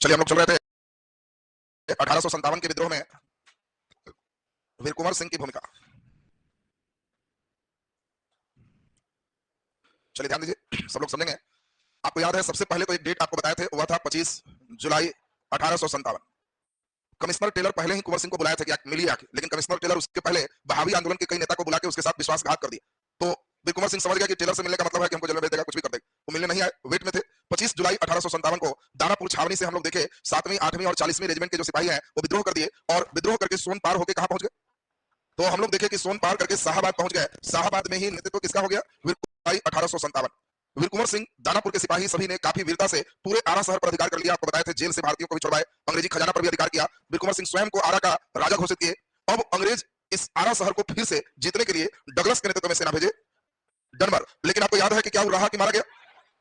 चलिए हम लोग चल रहे थे 1857 के विद्रोह में वीर कुंवर सिंह की भूमिका। चलिए ध्यान दीजिए, सब लोग समझेंगे। आपको याद है सबसे पहले तो एक डेट आपको बताए थे, वह था 25 जुलाई 1857। कमिश्नर टेलर पहले ही कुंवर सिंह को बुलाया था कि मिलिए आके, लेकिन कमिश्नर टेलर उसके पहले बहावी आंदोलन के कई नेता को बुला के उसके साथ विश्वासघात कर दिया। तो वीर कुंवर सिंह समझ गया कि टेलर से मिलने का मतलब है कि हमको जेल में भेज देगा, कुछ भी कर देगा। वो मिलने नहीं आए, वेट में थे। 25 जुलाई 1857 को दानापुर छावनी से हम लोग देखे 7वीं 8वीं और 40वीं रेजिमेंट के जो सिपाही हैं वो विद्रोह कर दिए और विद्रोह करके सोन पार होकर कहां पहुंच गए? तो हम लोग देखे कि सोन पार करके शाहाबाद पहुंच गए। शाहाबाद में ही नेतृत्व किसका हो गया? वीर कुंवर 1857। वीर कुंवर सिंह दानापुर के सिपाही सभी ने काफी वीरता से पूरे आरा शहर पर अधिकार कर लिया। आपको बताया थे जेल से भारतीयों को भी छुड़वाए, अंग्रेजी खजाना पर भी अधिकार किया। वीर कुंवर सिंह स्वयं को आरा का राजा घोषित किए। अब अंग्रेज इस आरा शहर को फिर से जीतने के लिए डगलस के नेतृत्व में सेना भेजे, डनमर। लेकिन आपको याद है कि क्या वो रहा कि मारा गया?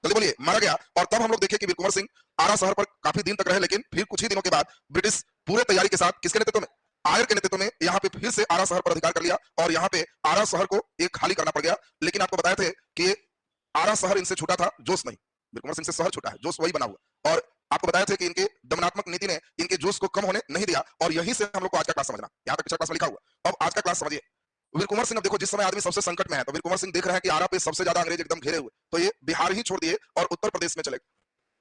जल्दी बोलिए, मारा गया। और तब हम लोग देखे कि वीर कुंवर सिंह आरा शहर पर काफी दिन तक रहे, लेकिन फिर कुछ ही दिनों के बाद ब्रिटिश पूरे तैयारी के साथ किसके नेतृत्व में? आयर के नेतृत्व में यहाँ पे फिर से आरा शहर पर अधिकार कर लिया और यहाँ पे आरा शहर को एक खाली करना पड़ गया। लेकिन आपको बताए थे कि आरा शहर इनसे छूटा था, जोश नहीं। वीर कुंवर सिंह से शहर छूटा है, जोश वही बना हुआ। और आपको बताया थे कि इनके दमनात्मक नीति ने इनके जोश को कम होने नहीं दिया। और यहीं से हम लोग को आज का क्लास समझना, यहाँ तक पिछला क्लास में लिखा हुआ। अब आज का क्लास समझिए। वीर कुंवर सिंह, अब देखो जिस समय आदमी सबसे संकट में है तो वीर कुंवर सिंह देख रहे हैं कि आरा पे सबसे ज्यादा अंग्रेज एकदम घेरे हुए, तो ये बिहार ही छोड़ दिए और उत्तर प्रदेश में चले।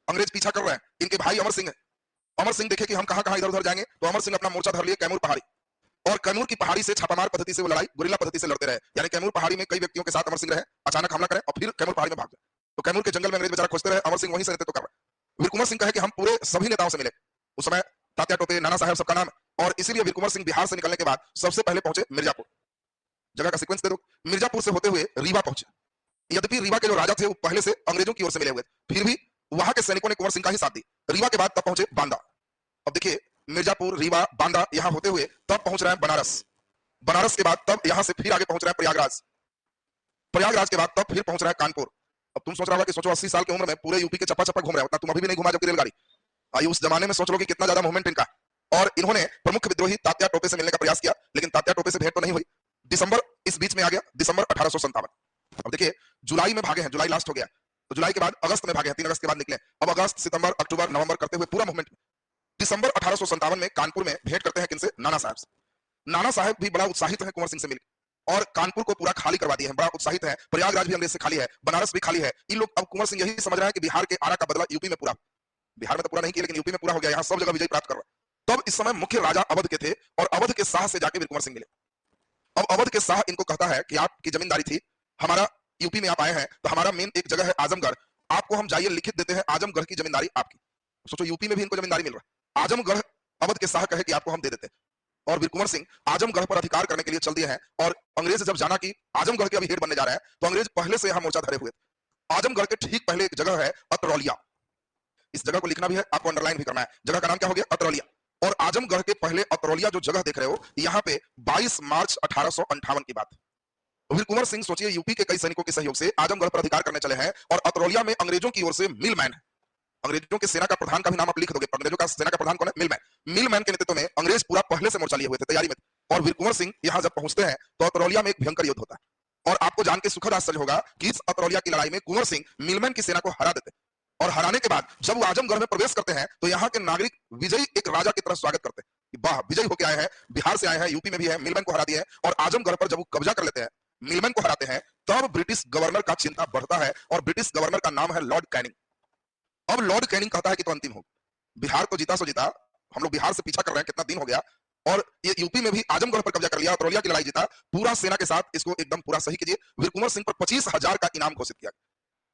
अंग्रेज पीछा कर रहे हैं। इनके भाई अमर सिंह है। अमर सिंह देखे कि हम कहां कहां इधर उधर जाएंगे, तो अमर सिंह अपना मोर्चा धर लिए कैमूर पहाड़ी। और कैमूर की पहाड़ी से छापामार पद्धति से वो लड़ाई गुरिल्ला पद्धति से लड़ते रहे। यानी कैमूर पहाड़ी में कई व्यक्तियों के साथ अमर सिंह रहे, अचानक हमला करें और फिर कैमूर पहाड़ी में भाग जाए। तो कैमूर के जंगल में अंग्रेज बेचारा खोजते रहे, अमर सिंह वहीं से नेतृत्व कर रहे। वीर कुंवर सिंह कहे कि हम पूरे सभी नेताओं से मिले। उस समय तात्या टोपे, नाना साहब सबका नाम, और इसीलिए वीर कुंवर सिंह बिहार से निकलने के बाद सबसे पहले पहुंचे मिर्जापुर। जगह का सीक्वेंस दे दो। मिर्जापुर से होते हुए रीवा पहुंचे। यद्यपि रीवा के जो राजा थे वो पहले से अंग्रेजों की ओर से मिले हुए थे, फिर भी वहां के सैनिकों ने कुंवर सिंह का ही साथ दी। रीवा के बाद तब पहुंचे बांदा। अब देखिए, मिर्जापुर, रीवा, बांदा, यहां होते हुए तब पहुंच रहे हैं बनारस। बनारस के बाद तब यहां से फिर आगे पहुंच रहे हैं प्रयागराज। प्रयागराज के बाद तब फिर पहुंच रहा है कानपुर। अब तुम सोच रहा होगा कि सोचो 80 साल की उम्र में पूरे यूपी के चप्पा चप्पा घूम रहे हो, उतना तुम अभी भी नहीं घुमा जबकि रेलगाड़ी आई। उस जमाने में सोच लो कि कितना ज्यादा मूवमेंट इनका। और इन्होंने प्रमुख विद्रोही तात्या टोपे से मिलने का प्रयास किया, लेकिन तात्या टोपे से भेंट तो नहीं हुई। दिसंबर इस बीच में आ गया, दिसंबर 1857। अब देखिए, जुलाई में भागे हैं, जुलाई लास्ट हो गया, तो जुलाई के बाद अगस्त में भागे हैं, 3 अगस्त के बाद निकले। अब अगस्त, सितंबर, अक्टूबर, नवंबर करते हुए पूरा मूवमेंट दिसंबर 1857 में कानपुर में भेंट करते हैं किनसे? नाना साहब से। नाना साहब भी बड़ा उत्साहित है कुंवर सिंह से मिलकर और कानपुर को पूरा खाली करवा दिए हैं, बड़ा उत्साहित है। प्रयागराज भी अंग्रेज से खाली है, बनारस भी खाली है। इन लोग, अब कुंवर सिंह यही समझ रहे हैं कि बिहार के आरा का बदला यूपी में पूरा, बिहार में तो पूरा नहीं किया लेकिन यूपी में पूरा हो गया, यहाँ सब जगह विजय प्राप्त कर रहा है। तब इस समय मुख्य राजा अवध के थे और अवध के शाह से जाके वीर कुंवर सिंह मिले। अब अवध के शाह इनको कहता है कि आपकी जमींदारी थी, हमारा यूपी में आप आए हैं तो हमारा मेन एक जगह है आजमगढ़, आपको हम जाइए लिखित देते हैं, आजमगढ़ की जमींदारी आपकी। सोचो, यूपी में भी इनको जमींदारी मिल रहा है। आजमगढ़ अवध के शाह कहे कि आपको हम दे देते हैं। और वीर कुंवर सिंह आजमगढ़ पर अधिकार करने के लिए चल दिए हैं। और अंग्रेज जब जाना कि आजमगढ़ के अभी हेड बनने जा रहे हैं, तो अंग्रेज पहले से यहां मोर्चा धरे हुए थे। आजमगढ़ के ठीक पहले एक जगह है अतरौलिया। इस जगह को लिखना भी है, आपको अंडरलाइन भी करना है। जगह का नाम क्या हो गया? अतरौलिया। और आजमगढ़ के पहले अतरौलिया जो जगह देख रहे हो, यहाँ पे 22 मार्च 1858 की बात। वीर कुंवर सिंह सोचिए, यूपी के कई सैनिकों के सहयोग से आजमगढ़ पर अधिकार करने चले हैं और अतरौलिया में अंग्रेजों की ओर से मिलमैन है। अंग्रेजों के सेना का प्रधान का भी नाम आप लिख दोगे। अंग्रेजों का सेना का प्रधान कौन है? मिलमैन। मिलमैन के नेतृत्व में अंग्रेज पूरा पहले से मोर्चा लिए हुए थे, तैयारी में थे। और वीर कुंवर सिंह यहाँ जब पहुंचते हैं तो अतरौलिया में एक भयंकर युद्ध होता है। और आपको जान के सुखद आश्चर्य होगा कि इस अतरौलिया की लड़ाई में कुंवर सिंह मिलमैन की सेना को हरा देते। और हराने के बाद जब वो आजमगढ़ में प्रवेश करते हैं तो यहाँ के नागरिक विजयी एक राजा की तरह स्वागत करते हैं। वाह, विजयी होकर आए हैं, बिहार से आए हैं, यूपी में भी है, मिलमैन को हरा दिए हैं। और आजमगढ़ पर जब वो कब्जा कर लेते हैं, मिलमैन को हराते हैं, तब ब्रिटिश गवर्नर का चिंता बढ़ता है और ब्रिटिश गवर्नर का नाम है लॉर्ड कैनिंग। अब लॉर्ड कैनिंग कहता है कि तो अंतिम हो, बिहार तो जीता सो जीता, हम लोग बिहार से पीछा कर रहे हैं, कितना दिन हो गया, और ये यूपी में भी आजमगढ़ पर कब्जा कर लिया, अतरौलिया की लड़ाई जीता, पूरा सेना के साथ इसको एकदम पूरा सही कीजिए। वीर कुंवर सिंह पर 25,000 का इनाम घोषित किया।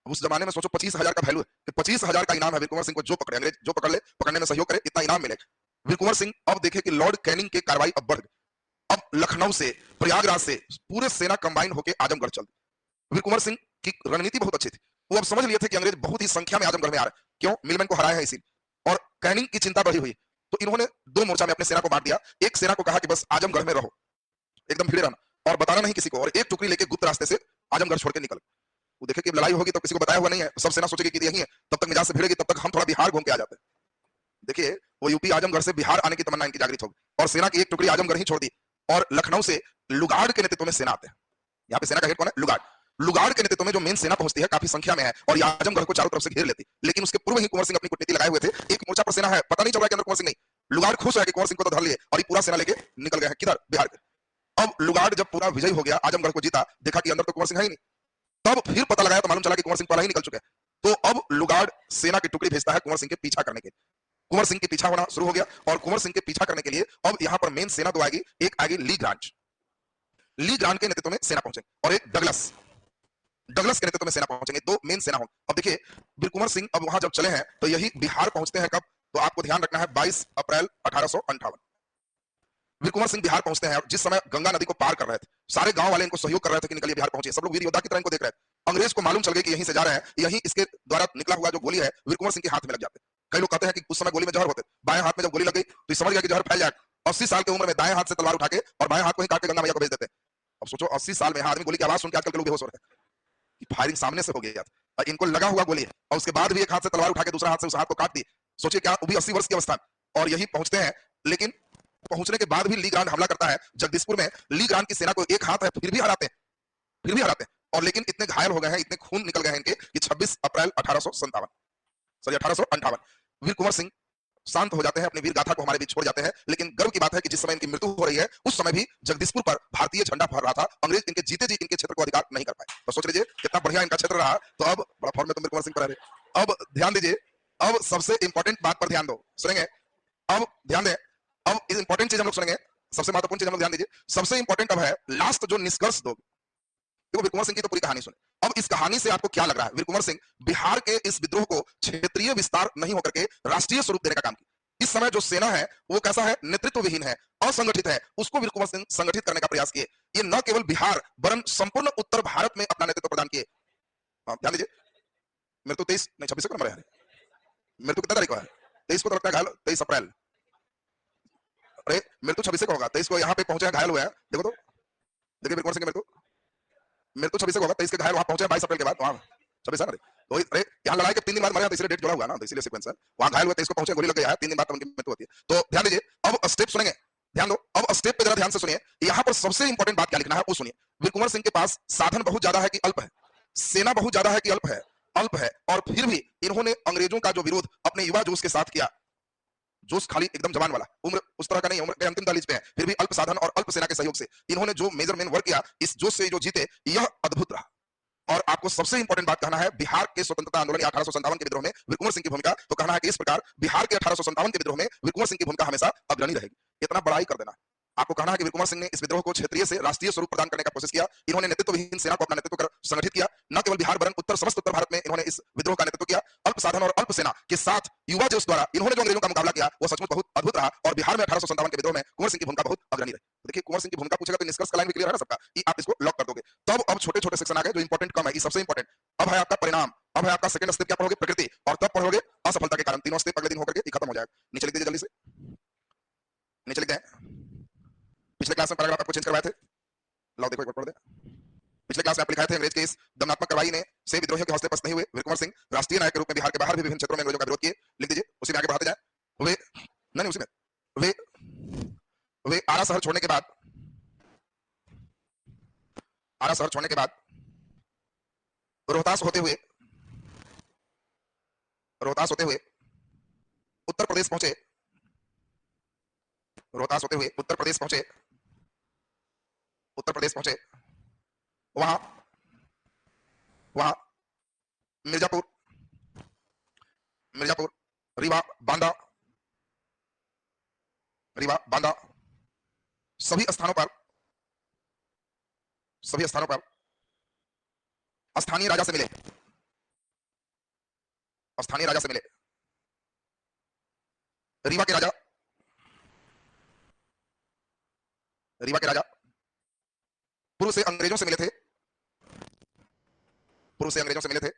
उस जमाने में सोचो 25,000 का वैल्यू है कि 25,000 का इनाम है। वीर कुंवर सिंह को जो पकड़े, अंग्रेज जो पकड़ ले, पकड़ने में सहयोग करे, इतना इनाम मिलेगा। वीर कुंवर सिंह अब देखे कि लॉर्ड कैनिंग की कार्रवाई अब बढ़ गई। अब लखनऊ से, प्रयागराज से पूरे सेना कंबाइन होकर आजमगढ़ चल दी। वीर कुंवर सिंह की रणनीति बहुत अच्छी थी। वो अब समझ लिए थे कि अंग्रेज बहुत ही संख्या में आजमगढ़ में आ रहे हैं, क्यों? मिलमैन को हराया है इसीलिए। और कैनिंग की चिंता बढ़ी हुई, तो इन्होंने 2 मोर्चा में अपने सेना को बांट दिया। एक सेना को कहा कि बस आजमगढ़ में रहो, एकदम भिड़े रहना और बताना नहीं किसी को, और एक टुकड़ी लेके गुप्त रास्ते से आजमगढ़ छोड़ के निकल। वो देखे कि लड़ाई होगी तो किसी को बताया हुआ नहीं है, सब सेना सोचेगी कि यही है, तब तक मिजाज से भिड़ेगी, तब तक हम थोड़ा बिहार घूम के आ जाते हैं। देखिए, वो यूपी आजमगढ़ से बिहार आने की तमन्ना इनकी जागृत होगी और सेना की एक टुकड़ी आजमगढ़ ही छोड़ दी। और लखनऊ से लुगाड़ के नेतृत्व में सेना आते हैं। यहाँ पे सेना का हेड कौन है? लुगाड़। लुगाड़ के नेतृत्व में जो मेन सेना पहुंचती है काफी संख्या में है और ये आजमगढ़ को चारों तरफ से घेर लेती, लेकिन उसके पूर्व ही कुंवर सिंह अपनी कूटनीति लगाए हुए थे। एक मोर्चा पर सेना है, पता नहीं चल रहा है कि अंदर कुंवर सिंह नहीं, लुगाड़ खुश है कि कुंवर सिंह को तो धर लिए और ये पूरा सेना लेके निकल गए हैं किधर, बिहार के। अब लुगाड़ जब पूरा विजयी हो गया, आजमगढ़ को जीता, देखा कि अंदर तो कुंवर सिंह है ही नहीं, तब फिर पता लगाया तो मालूम चला कि कुंवर सिंह पहले ही निकल चुके हैं। तो अब लुगाड़ सेना की टुकड़ी भेजता है कुंवर सिंह के पीछा करने के लिए। कुंवर सिंह के पीछा होना शुरू हो गया और कुंवर सिंह के पीछा करने के लिए अब यहां पर मेन सेना दो आएगी, एक आएगी ली ग्रांट, ली ग्रांट के नेतृत्व में सेना पहुंचेगी, और एक डगलस, डगलस के नेतृत्व में सेना पहुंचेंगे, दो मेन सेना होंगी। अब देखिए वीर कुंवर सिंह अब वहां जब चले हैं तो यही बिहार पहुंचते हैं कब, तो आपको ध्यान रखना है 22 अप्रैल 1858 वीर कुंवर सिंह बिहार पहुंचते हैं। जिस समय गंगा नदी को पार कर रहे थे, सारे गांव वाले इनको सहयोग कर रहे थे कि निकलिए बिहार पहुंचे, सब लोग वीर योद्धा की तरह इनको देख रहे थे। अंग्रेज को मालूम चल गया कि यहीं से जा रहे हैं, यहीं इसके द्वारा निकला हुआ जो गोली है वीर कुंवर सिंह के हाथ में लग जाते। कई लोग कहते हैं कि उस समय गोली में जहर होते, बाएं हाथ में जब गोली लग गई तो समझ गया कि जहर फैल जाएगा। 80 साल की उम्र में दाएं हाथ से तलवार उठा के और बाएं हाथ को ही काट के गंगा मैया को भेज देते। अब सोचो 80 साल में आदमी गोली की आवाज सुन के आजकल के लोग बेहोश हो रहे हैं, फायरिंग सामने से हो गई और इनको लगा हुआ गोली है, और उसके बाद भी एक हाथ से तलवार उठा के दूसरा हाथ से उस हाथ को काट दी। सोचिए क्या, वो भी 80 वर्ष की अवस्था, और यही पहुंचते हैं। लेकिन पहुंचने के बाद भी ली ग्रांट हमला करता है जगदीशपुर में। ली ग्रांट की सेना को एक हाथ है, फिर भी हराते हैं, फिर भी हराते हैं, और लेकिन इतने घायल हो गए हैं, इतने खून निकल गए हैं इनके कि 26 अप्रैल 1858 वीर कुंवर सिंह शांत हो जाते हैं, अपनी वीर गाथा को हमारे बीच छोड़ जाते हैं। लेकिन गर्व की बात है कि जिस समय इनकी मृत्यु हो रही है उस समय भी जगदीशपुर पर भारतीय झंडा फहर रहा था। अंग्रेज इनके जीते जी इनके क्षेत्र को अधिकार नहीं कर पाए। तो सोच लीजिए कितना बढ़िया इनका क्षेत्र रहा। तो अब बड़ा फॉर्म में तो वीर कुंवर सिंह पर है। अब ध्यान दीजिए, अब सबसे इंपॉर्टेंट बात पर ध्यान दो, सुनेंगे, अब ध्यान दें, अब इस इंपॉर्टेंट चीज हम लोग सुनेंगे, सबसे महत्वपूर्ण चीज हम लोग ध्यान दीजिए। सबसे इंपॉर्टेंट अब है लास्ट जो निष्कर्ष दो। देखो वीर कुंवर सिंह की तो पूरी कहानी सुने, अब इस कहानी से आपको क्या लग रहा है? वीर कुंवर सिंह बिहार के इस विद्रोह को क्षेत्रीय विस्तार नहीं होकर के राष्ट्रीय स्वरूप देने का काम किया। इस समय जो सेना है वो कैसा है? नेतृत्व विहीन है, असंगठित है, उसको वीर कुंवर सिंह संगठित करने का प्रयास किए। ये न केवल बिहार वरन संपूर्ण उत्तर भारत में अपना नेतृत्व प्रदान किए। ध्यान दीजिए, मेरे तो 23 नहीं 26 को नंबर है, मेरे तो कितना तारीख को है? 23 को तो लगता है घायल, 23 अप्रैल, अरे मेरे तो 26 को होगा, 23 को यहाँ पे पहुंचे घायल हुए हैं। देखो तो, देखिए वीर कुंवर सिंह मेरे तो 26 को होगा, 23 के घायल वहां पहुंचे 22 अप्रैल के बाद, वहां 26 है ना। तो अरे यहाँ लड़ाई के 3 दिन बाद मरे, इसलिए डेट जुड़ा हुआ ना, तो इसलिए सीक्वेंस है। वहां घायल हुए 23 को पहुंचे, गोली लग गई है, 3 दिन बाद उनकी मृत्यु होती है। तो ध्यान दीजिए, अब स्टेप सुनेंगे, ध्यान दो, अब स्टेप पे जरा ध्यान से सुनिए। यहाँ पर सबसे इंपॉर्टेंट बात क्या लिखना है वो सुनिए। वीर कुंवर सिंह के पास साधन बहुत ज्यादा है कि अल्प है, सेना बहुत ज्यादा है कि अल्प है, अल्प है, और फिर भी इन्होंने अंग्रेजों का जो विरोध अपने युवा जोश के साथ किया, जोश खाली एकदम जवान वाला, उम्र उस तरह का नहीं, उम्र के अंतिम दहलीज पे है, फिर भी अल्प साधन और अल्प सेना के सहयोग से इन्होंने जो मेजर मेन वर्क किया, इस जोश से जो जीते, यह अद्भुत रहा। और आपको सबसे इंपॉर्टेंट बात कहना है बिहार के स्वतंत्रता आंदोलन 1857 के विद्रोह में वीर कुंवर सिंह की भूमिका, तो कहना है कि इस प्रकार बिहार के 1857 के विद्रोह में वीर कुंवर सिंह की भूमिका हमेशा अग्रणी रहेगी। इतना बड़ा ही कर देना। आपको कहना है कि वीर कुंवर सिंह ने इस विद्रोह को क्षेत्रीय से राष्ट्रीय स्वरूप प्रदान करने का कोशिश किया। इन्होंने नेतृत्वहीन सेना को अपना नेतृत्व कर संगठित किया, न केवल बिहार वरन उत्तर समस्त उत्तर भारत में इन्होंने इस विद्रोह का नेतृत्व किया। अल्प साधन और अल्प सेना के साथ युवा जोश द्वारा इन्होंने जो अंग्रेजों का मुकाबला किया वो सचमुच बहुत अद्भुत रहा, और बिहार में 1857 के विद्रोह में कुंवर सिंह की भूमिका बहुत अग्रणी रही। देखिए कुंवर सिंह की भूमिका पूछेगा तो निष्कर्ष का लाइन भी क्लियर है ना सबका, कि आप इसको लॉक कर दोगे। तब अब छोटे छोटे सेक्शन आ गए जो इंपॉर्टेंट कम है, ये सबसे इंपॉर्टेंट। अब है आपका परिणाम, अब है आपका सेकंड स्टेप, क्या पढ़ोगे? प्रकृति, और तब पढ़ोगे असफलता के कारण। तीनों स्टेप अगले दिन होकर के खत्म हो जाएगा। नीचे लिख दीजिए जल्दी से, नीचे लिखते हैं। पिछले क्लास में पैराग्राफ आपको चेंज करवाए थे, लाओ देखो एक बार पढ़ दे। पिछले क्लास में आप लिखाए थे, अंग्रेज के इस दमनात्मक कार्रवाई ने से विद्रोहियों के हौसले पस्त नहीं हुए, वीर कुंवर सिंह राष्ट्रीय नायक के रूप में बिहार के बाहर भी विभिन्न क्षेत्रों में अंग्रेजों का विरोध किए। लिख दीजिए, उसी में आगे बढ़ाते जाए। वे नहीं उसी में वे वे आरा शहर छोड़ने के बाद, आरा शहर छोड़ने के बाद रोहतास होते हुए उत्तर प्रदेश पहुंचे, रोहतास होते हुए उत्तर प्रदेश पहुंचे, उत्तर प्रदेश पहुंचे। वहां वहां मिर्जापुर, मिर्जापुर, रीवा, बांदा, रीवा, बांदा, सभी स्थानों पर स्थानीय राजा से मिले, स्थानीय राजा से मिले। रीवा के राजा, रीवा के राजा पूर्व से अंग्रेजों से मिले थे, पूर्व से अंग्रेजों से मिले थे,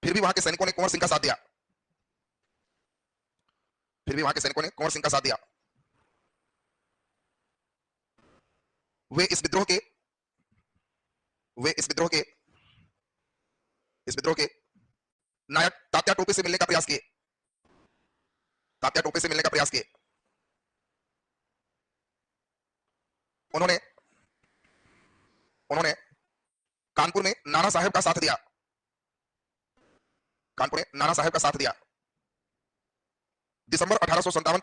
फिर भी वहां के सैनिकों ने कुंवर सिंह का साथ दिया, फिर भी वहां के सैनिकों ने कुंवर सिंह का साथ दिया। वे इस विद्रोह के नायक तात्या टोपे से मिलने का प्रयास किए, तात्या टोपे से मिलने का प्रयास किए। उन्होंने उन्होंने कानपुर में नाना साहेब का साथ दिया। कानपुर में नाना साहेब का साथ दिया। दिसंबर 1857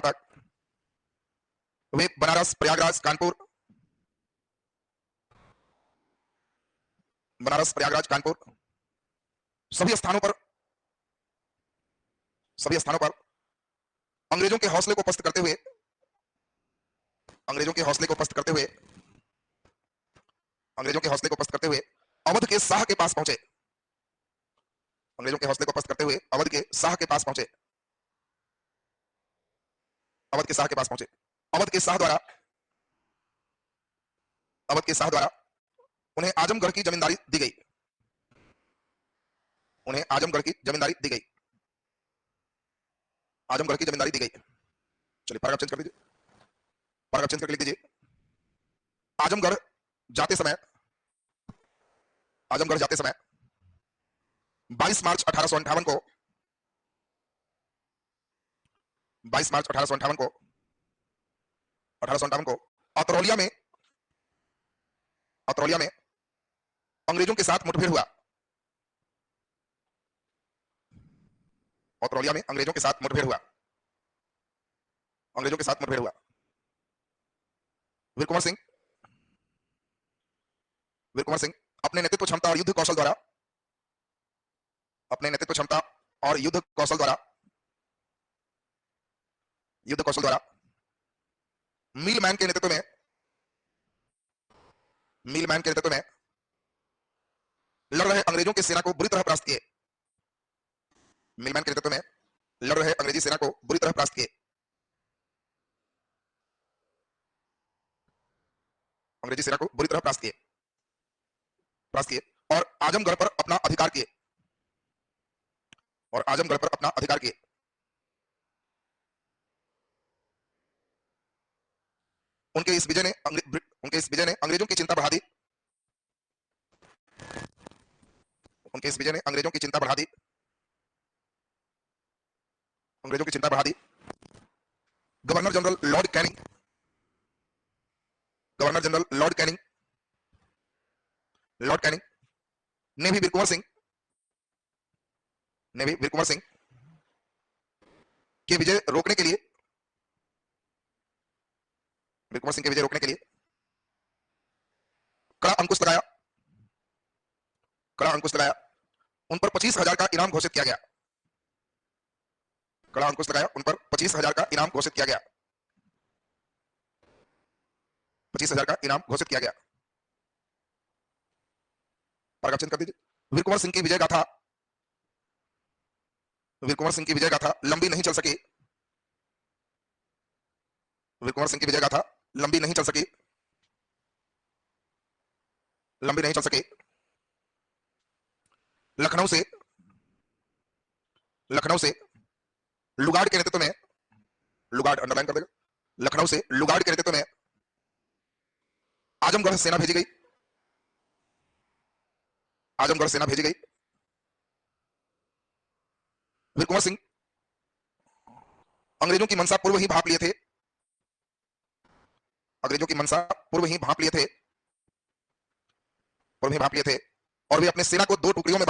तक वे बनारस, प्रयागराज, कानपुर, बनारस, प्रयागराज, कानपुर सभी स्थानों पर अंग्रेजों के हौसले को पस्त करते हुए अंग्रेजों के हौसले को पस्त करते हुए अंग्रेजों के हौसले को पस्त करते हुए अवध के शाह के पास पहुंचे। अंग्रेजों के हौसले को पस्त करते हुए अवध के शाह के पास पहुंचे। अवध के शाह के पास पहुंचे। अवध के शाह द्वारा उन्हें आजमगढ़ की जमींदारी दी गई। उन्हें आजमगढ़ की जमींदारी दी गई। आजमगढ़ की जमींदारी दी गई। चलिए पैराग्राफ चेंज कर दीजिए। पैराग्राफ चेंज करके लिख दीजिए, आजमगढ़ जाते समय 22 मार्च 1858 को 22 मार्च 1858 को अतरौलिया में अंग्रेजों के साथ मुठभेड़ हुआ। अतरौलिया में अंग्रेजों के साथ मुठभेड़ हुआ। वीर कुंवर सिंह अपने नेतृत्व क्षमता और युद्ध कौशल द्वारा मीलमैन के नेतृत्व में लड़ रहे अंग्रेजों की सेना को बुरी तरह परास्त किए। मीलमैन के नेतृत्व में लड़ रहे अंग्रेजी सेना को बुरी तरह परास्त किए। अंग्रेजी सेना को बुरी तरह परास्त किए और आजमगढ़ पर अपना अधिकार किए। उनके इस विजय ने अंग्रेजों की चिंता बढ़ा दी। गवर्नर जनरल लॉर्ड कैनिंग ने भी वीर कुंवर सिंह के विजय रोकने के लिए कड़ा अंकुश लगाया। उन पर 25,000 का इनाम घोषित किया गया। 25,000 का इनाम घोषित किया गया। पैराग्राफ चेंज कर दीजिए। वीर कुंवर सिंह की विजय गाथा लंबी नहीं चल सकी। लखनऊ से लुगाड़ के नेतृत्व में अंडरलाइन कर देगा। लखनऊ से लुगाड़ के नेतृत्व में आजमगढ़ सेना भेजी गई। वीर कुंवर सिंह अंग्रेजों की मंशा पूर्व ही भांप लिए थे। और वे अपने सेना को दो टुकड़ियों में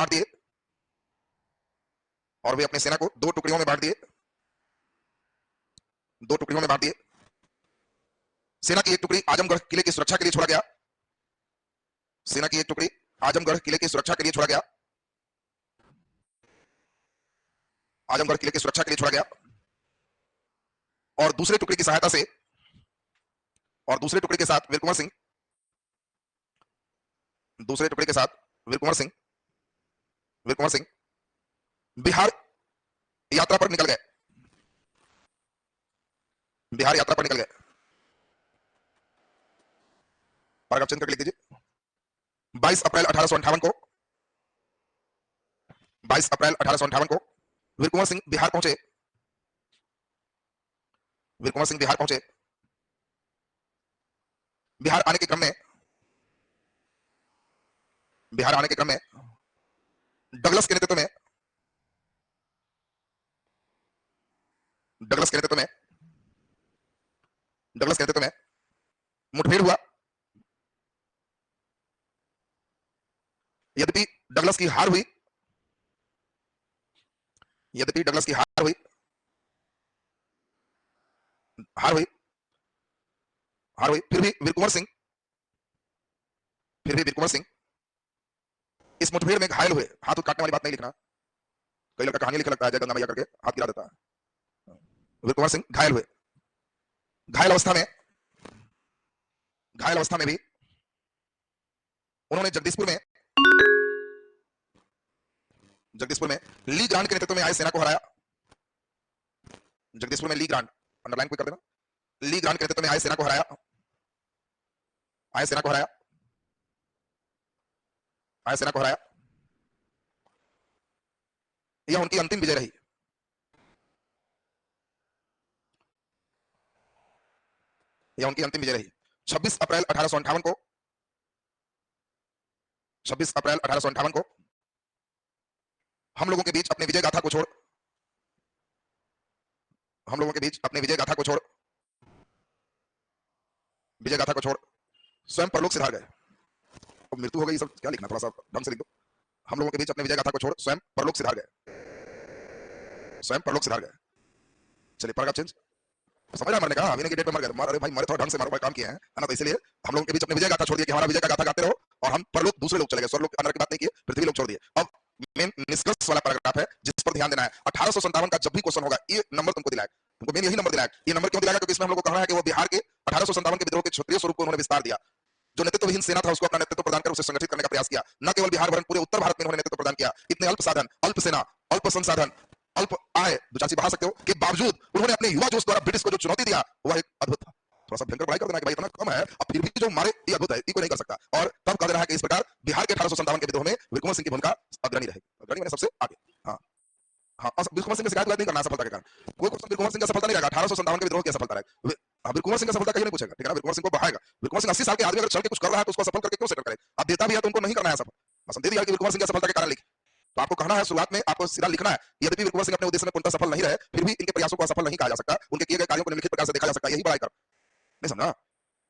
बांट दिए। सेना की एक टुकड़ी आजमगढ़ किले की सुरक्षा के लिए छोड़ा गया। और दूसरे टुकड़ी की सहायता से दूसरे टुकड़ी के साथ वीर कुंवर सिंह बिहार यात्रा पर निकल गए। पैराग्राफ चेंज करके लिख दीजिए। 22 अप्रैल 1858 को वीर कुंवर सिंह बिहार पहुंचे। बिहार आने के क्रम में डगलस के नेतृत्व में डगलस के नेतृत्व में मुठभेड़ हुआ। यद्यपि डगलस की हार हुई, फिर भी वीर कुंवर सिंह इस मुठभेड़ में घायल हुए। हाथ काटने वाली बात नहीं लिखना, कई लड़का कहानी लिखने लगता है जय गंगा मैया करके हाथ गिरा देता है। वीर कुंवर सिंह घायल हुए। घायल अवस्था में भी उन्होंने जगदीशपुर में ली ग्रांड के नेतृत्व में आए सेना को हराया। जगदीशपुर में ली ग्रांड, अंडरलाइन कोई कर देना, ली ग्रांड के नेतृत्व में आए सेना को हराया। यह उनकी अंतिम विजय रही। यह उनकी अंतिम विजय रही। 26 अप्रैल 1858 को 26 अप्रैल 1858 को हम लोगों के बीच अपने विजय गाथा को छोड़ स्वयं परलोक सिधार गए। अब मृत्यु हो गई, सब क्या लिखना, थोड़ा सा ढंग से लिख दो। हम लोगों के बीच अपने विजय गाथा को छोड़ स्वयं परलोक सिधार गए। चलिए पैराग्राफ चेंज। समझ रहा मरने का, अभी के डेट पे मर गए, अरे भाई मरे थोड़ा ढंग से मारो भाई, काम किए हैं ना, तो इसलिए हम लोगों के बीच अपने विजय गाथा छोड़ दिए कि हमारा विजय का गाथा गाते रहो, और हम परलोक दूसरे लोग चले गए, स्वर्ग लोक अंदर की बात नहीं की, पृथ्वी लोग छोड़ दिए। अब मेन निष्कर्ष वाला पैराग्राफ है जिस पर ध्यान देना है। 1857 का जब भी क्वेश्चन होगा, ये नंबर तुमको दिलाया, तुमको मेन यही नंबर दिलाया। ये नंबर क्यों दिलाया? क्योंकि इसमें हम लोग को कहना है कि वो बिहार के 1857 के विद्रोह के क्षेत्रीय स्वरूप को उन्होंने विस्तार दिया। जो नेतृत्वहीन सेना था उसको अपना नेतृत्व प्रदान कर उसे संगठित करने का प्रयास किया। न केवल बिहार वरन पूरे उत्तर भारत में उन्होंने नेतृत्व प्रदान किया। इतने अल्प साधन, अल्प सेना, अल्प संसाधन, अल्प आय, दो चार चीज बढ़ा सकते हो, के बावजूद उन्होंने अपने युवा जोश द्वारा ब्रिटिश को जो चुनौती दिया वह एक अद्भुत था। थोड़ा सा भयंकर पढ़ाई कर देना कि भाई इतना कम है, अब फिर भी जो मारे ये अद्भुत है, ये कोई नहीं कर सकता। और तब कह देना है कि इस प्रकार बिहार के 1857 के विद्रोह में वीर कुंवर सिंह की भूमिका अग्रणी रहेगी। अग्रणी मैंने सबसे आगे। हाँ, वीर कुंवर सिंह की शिकायत नहीं करना सफलता के कारण। कोई क्वेश्चन वीर कुंवर सिंह का सफलता नहीं रहेगा। 1857 के विद्रोह की सफलता रहेगी। वीर कुंवर सिंह का सफलता कहीं नहीं पूछेगा, ठीक है ना? वीर कुंवर सिंह को बढ़ाएगा। वीर कुंवर सिंह 80 साल के आदमी अगर चल के कुछ कर रहा है तो उसको सफल करके क्यों सेटल करे? अब देता भी है तो उनको नहीं करना है सफल, बस दे दिया कि वीर कुंवर सिंह की सफलता के कारण लिख। तो आपको कहना है, शुरुआत में आपको सीधा लिखना है, यद्यपि वीर कुंवर सिंह अपने उद्देश्य में पूर्णतः सफल नहीं रहे, फिर भी इनके प्रयासों को असफल नहीं कहा जा सकता। उनके किए गए कार्यों को निम्नलिखित प्रकार से देखा जा सकता है। यही बड़ाई कर, नहीं समझा?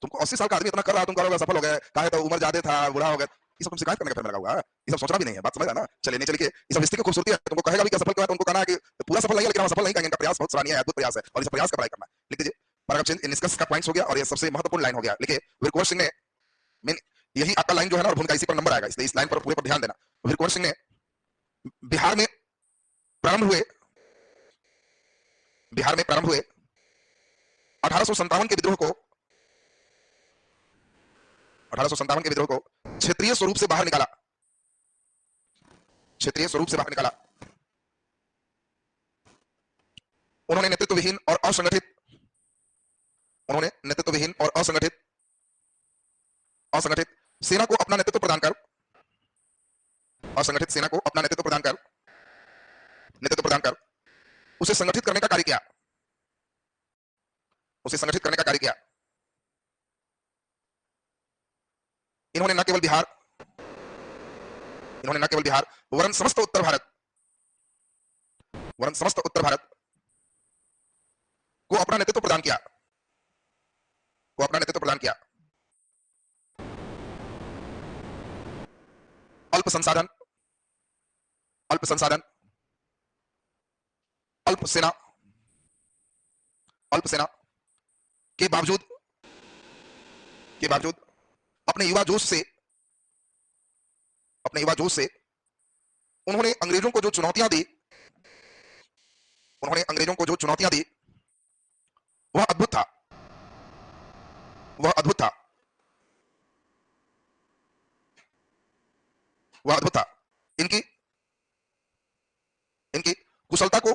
तुमको 80 साल का आदमी इतना कर रहा, तुम करोगे सफल हो गए, कहे तो उम्र ज्यादा था, बुढ़ा हो गया, ये सब तुम शिकायत करने का लगा हुआ है। ये सब सोचना भी नहीं है, बात समझ रहा ना? चलिए नहीं चलिए, ये सब रिश्ते की खूबसूरती है। तुमको कहेगा भी कि सफल क्यों है, तो उनको कहना है कि पूरा सफल नहीं है, लेकिन हम सफल नहीं कहेंगे, इनका प्रयास बहुत सराहनीय है, अद्भुत प्रयास है, और इस प्रयास का बड़ाई करना है। लिख दीजिए पैराग्राफ चेंज। निष्कर्ष का पॉइंट्स हो गया और ये सबसे महत्वपूर्ण लाइन हो गया। लिखिए, वीर कुंवर सिंह ने मेन यही आपका लाइन जो है ना, और भूमिका इसी पर नंबर आएगा, इसलिए इस लाइन पर पूरे पर ध्यान देना। वीर कुंवर सिंह ने बिहार में प्रारंभ हुए 1857 के विद्रोह को क्षेत्रीय स्वरूप से बाहर निकाला। उन्होंने नेतृत्वविहीन और असंगठित सेना को अपना नेतृत्व प्रदान कर उसे संगठित करने का कार्य किया। इन्होंने न केवल बिहार वरन समस्त उत्तर भारत को अपना नेतृत्व प्रदान किया। अल्प संसाधन, अल्प सेना के बावजूद अपने युवा जोश से उन्होंने अंग्रेजों को जो चुनौतियां दी वह अद्भुत था। इनकी कुशलता को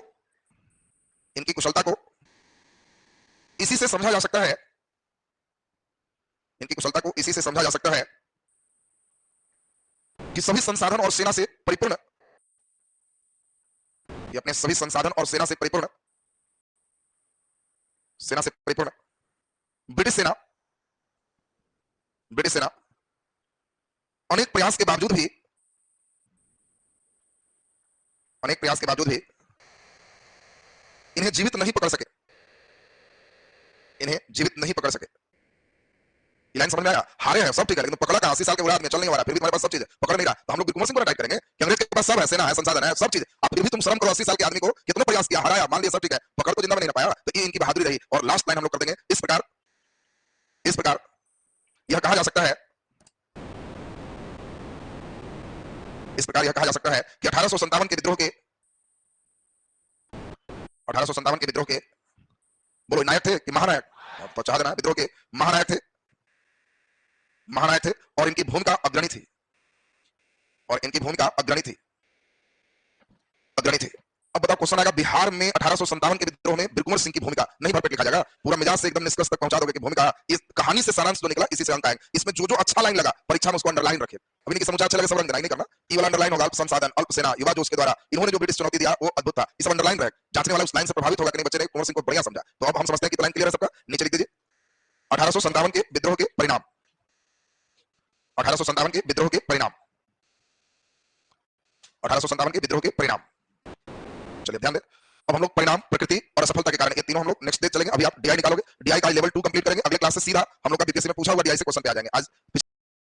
इसी से समझा जा सकता है कि सभी संसाधन और सेना से परिपूर्ण ब्रिटिश सेना अनेक प्रयास के बावजूद भी इन्हें जीवित नहीं पकड़ सके। इन्हें जीवित नहीं पकड़ सके। ये लाइन समझ में आया? हारे हैं सब ठीक है, लेकिन पकड़ा कहां? 80 साल के बुढ़ा आदमी चल नहीं हो रहा, फिर भी तुम्हारे पास सब चीज है, पकड़ नहीं रहा, तो हम लोग कुंवर सिंह को अटैक करेंगे कि अंग्रेज के पास सब है, सेना है, संसाधन है, सब चीज, अब फिर भी तुम शर्म करो। 80 साल के आदमी को कितने प्रयास किया, हराया, मान लिया सब ठीक है, पकड़ तो जिंदा में नहीं पाया, तो ये इनकी बहादुरी रही। और लास्ट लाइन हम लोग कर देंगे इस प्रकार, यह कहा जा सकता है, इस प्रकार यह कहा जा सकता है कि 1857 के विद्रोह के, 1857 के विद्रोह के बोलो नायक थे कि महानायक? तो चाह देना, विद्रोह के महानायक थे, महानायक थे, और इनकी भूमिका अग्रणी थी, और इनकी भूमिका अग्रणी थी, अग्रणी थी। अब बताओ क्वेश्चन आएगा, बिहार में 1857 के विद्रोह में बीरकुंवर सिंह की भूमिका, नहीं भरपेट लिखा जाएगा, पूरा मिजाज से एकदम निष्कर्ष तक पहुंचा दोगे कि भूमिका, इस कहानी से सारांश जो निकला इसी से अंक आएंगे। इसमें जो जो अच्छा लाइन लगा परीक्षा में उसको अंडरलाइन रखिए। अभी नहीं समझा अच्छा लगे सब रंग नहीं करना, ई वाला अंडरलाइन होगा, अल्प संसाधन, अल्प सेना, युवा जोश के द्वारा इन्होंने जो ब्रिटिश चुनौती दिया वो अद्भुत था, इस अंडरलाइन रहे, जांचने वाला उस लाइन से प्रभावित होगा कि नहीं बच्चे ने कुंवर सिंह को बढ़िया समझा। तो अब हम समझते हैं कि लाइन क्लियर है सबका, नीचे लिख दीजिए 1857 के विद्रोह के परिणाम, 1857 के विद्रोह के परिणाम, 1857 के विद्रोह के परिणाम। चलिए ध्यान दें, अब हम लोग परिणाम, प्रकृति और असफलता के कारण, ये तीनों हम लोग नेक्स्ट डे चलेंगे। अभी आप डीआई निकालोगे, डीआई का लेवल 2 कंप्लीट करेंगे, अगले क्लास से सीधा हम लोग का बीपीएससी में पूछा हुआ डीआई से क्वेश्चन पे आ जाएंगे। आज